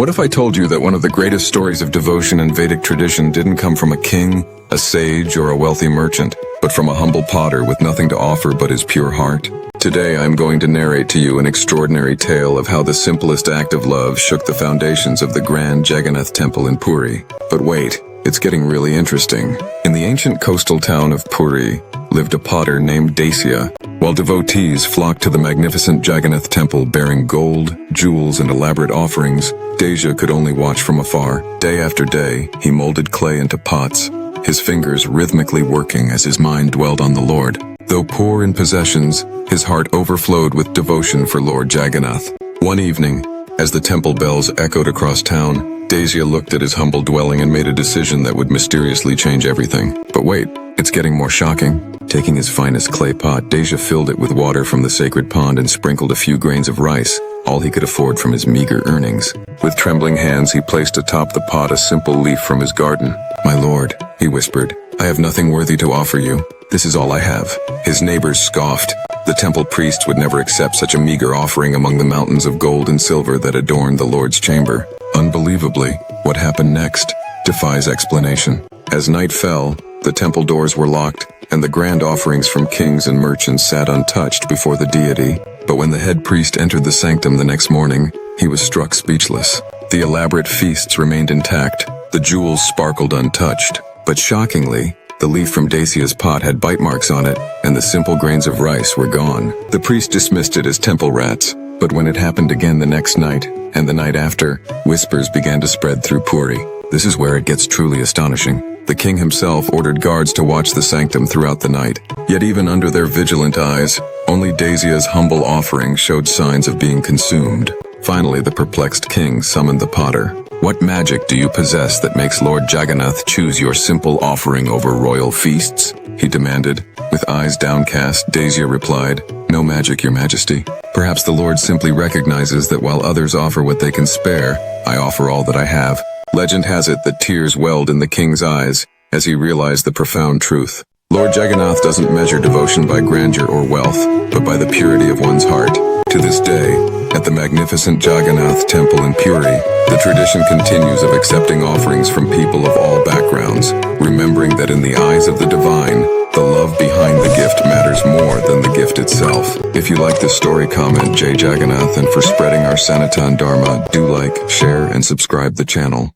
What if I told you that one of the greatest stories of devotion in Vedic tradition didn't come from a king, a sage, or a wealthy merchant, but from a humble potter with nothing to offer but his pure heart? Today I'm going to narrate to you an extraordinary tale of how the simplest act of love shook the foundations of the grand Jagannath Temple in Puri. But wait, it's getting really interesting. In the ancient coastal town of Puri lived a potter named Dasia. While devotees flocked to the magnificent Jagannath Temple bearing gold, jewels, and elaborate offerings, Dasia could only watch from afar. Day after day, he molded clay into pots, his fingers rhythmically working as his mind dwelled on the Lord. Though poor in possessions, his heart overflowed with devotion for Lord Jagannath. One evening, as the temple bells echoed across town, Dasia looked at his humble dwelling and made a decision that would mysteriously change everything. But wait, it's getting more shocking. Taking his finest clay pot, Dasia filled it with water from the sacred pond and sprinkled a few grains of rice, all he could afford from his meager earnings. With trembling hands, he placed atop the pot a simple leaf from his garden. "My lord," he whispered, "I have nothing worthy to offer you. This is all I have." His neighbors scoffed. The temple priests would never accept such a meager offering among the mountains of gold and silver that adorned the Lord's chamber. Unbelievably, what happened next defies explanation. As night fell, the temple doors were locked, and the grand offerings from kings and merchants sat untouched before the deity. But when the head priest entered the sanctum the next morning, he was struck speechless. The elaborate feasts remained intact, the jewels sparkled untouched, but shockingly, the leaf from Dasia's pot had bite marks on it, and the simple grains of rice were gone. The priest dismissed it as temple rats, but when it happened again the next night, and the night after, whispers began to spread through Puri. This is where it gets truly astonishing. The king himself ordered guards to watch the sanctum throughout the night. Yet even under their vigilant eyes, only Dasia's humble offering showed signs of being consumed. Finally, the perplexed king summoned the potter. "What magic do you possess that makes Lord Jagannath choose your simple offering over royal feasts?" he demanded. With eyes downcast, Dasia replied, "No magic, your majesty. Perhaps the Lord simply recognizes that while others offer what they can spare, I offer all that I have." Legend has it that tears welled in the king's eyes as he realized the profound truth. Lord Jagannath doesn't measure devotion by grandeur or wealth, but by the purity of one's heart. To this day, at the magnificent Jagannath Temple in Puri, the tradition continues of accepting offerings from people of all backgrounds, remembering that in the eyes of the divine, the love behind the gift matters more than the gift itself. If you like this story, comment Jai Jagannath, and for spreading our Sanatan Dharma, do like, share, and subscribe the channel.